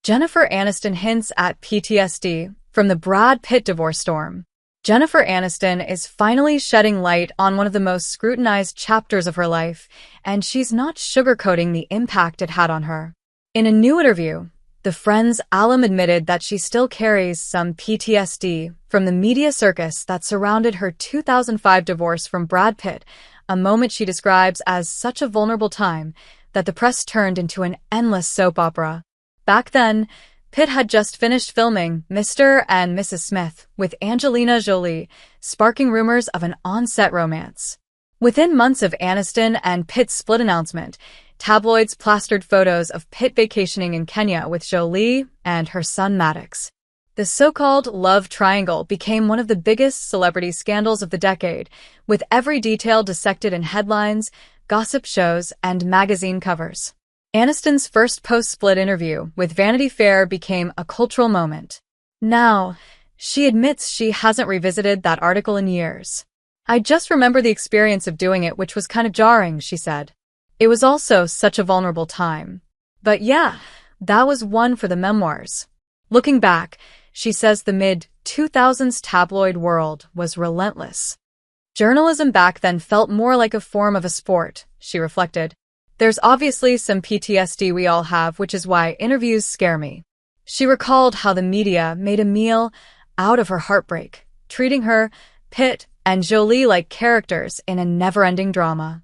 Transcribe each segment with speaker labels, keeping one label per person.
Speaker 1: Jennifer Aniston hints at PTSD from the Brad Pitt divorce storm. Jennifer Aniston is finally shedding light on one of the most scrutinized chapters of her life, and she's not sugarcoating the impact it had on her. In a new interview, the Friends alum admitted that she still carries some PTSD from the media circus that surrounded her 2005 divorce from Brad Pitt, a moment she describes as such a vulnerable time that the press turned into an endless soap opera. Back then, Pitt had just finished filming Mr. and Mrs. Smith with Angelina Jolie, sparking rumors of an on-set romance. Within months of Aniston and Pitt's split announcement, tabloids plastered photos of Pitt vacationing in Kenya with Jolie and her son Maddox. The so-called love triangle became one of the biggest celebrity scandals of the decade, with every detail dissected in headlines, gossip shows, and magazine covers. Aniston's first post-split interview with Vanity Fair became a cultural moment. Now, she admits she hasn't revisited that article in years. "I just remember the experience of doing it, which was kind of jarring," she said. "It was also such a vulnerable time. But yeah, that was one for the memoirs." Looking back, she says the mid-2000s tabloid world was relentless. "Journalism back then felt more like a form of a sport," she reflected. "There's obviously some PTSD we all have, which is why interviews scare me." She recalled how the media made a meal out of her heartbreak, treating her, Pitt, and Jolie like characters in a never-ending drama.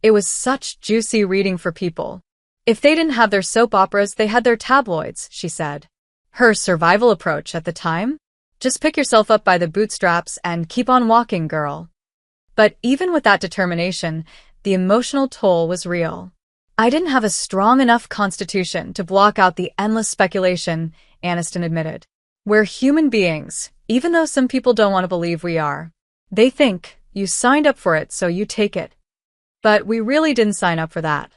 Speaker 1: "It was such juicy reading for people. If they didn't have their soap operas, they had their tabloids," she said. Her survival approach at the time? Just pick yourself up by the bootstraps and keep on walking, girl. But even with that determination, the emotional toll was real. "I didn't have a strong enough constitution to block out the endless speculation," Aniston admitted. "We're human beings, even though some people don't want to believe we are. They think you signed up for it, so you take it. But we really didn't sign up for that."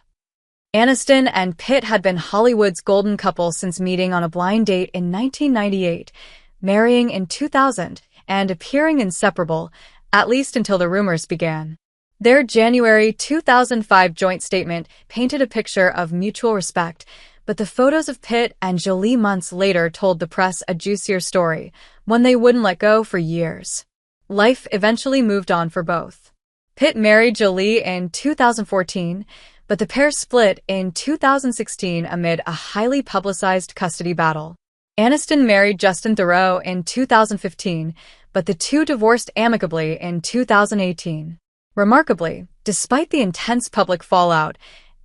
Speaker 1: Aniston and Pitt had been Hollywood's golden couple since meeting on a blind date in 1998, marrying in 2000, and appearing inseparable, at least until the rumors began. Their January 2005 joint statement painted a picture of mutual respect, but the photos of Pitt and Jolie months later told the press a juicier story, one they wouldn't let go for years. Life eventually moved on for both. Pitt married Jolie in 2014, but the pair split in 2016 amid a highly publicized custody battle. Aniston married Justin Theroux in 2015, but the two divorced amicably in 2018. Remarkably, despite the intense public fallout,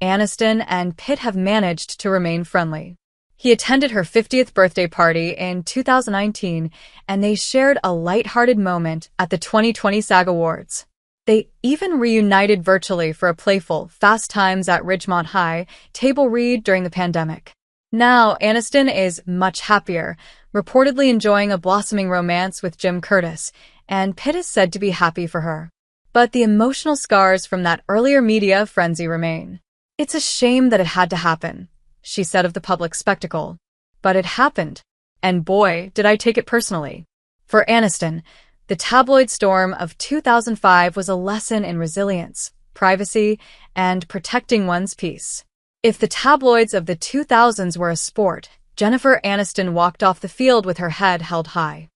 Speaker 1: Aniston and Pitt have managed to remain friendly. He attended her 50th birthday party in 2019, and they shared a lighthearted moment at the 2020 SAG Awards. They even reunited virtually for a playful Fast Times at Ridgemont High table read during the pandemic. Now, Aniston is much happier, reportedly enjoying a blossoming romance with Jim Curtis, and Pitt is said to be happy for her. But the emotional scars from that earlier media frenzy remain. "It's a shame that it had to happen," she said of the public spectacle. "But it happened. And boy, did I take it personally." For Aniston, the tabloid storm of 2005 was a lesson in resilience, privacy, and protecting one's peace. If the tabloids of the 2000s were a sport, Jennifer Aniston walked off the field with her head held high.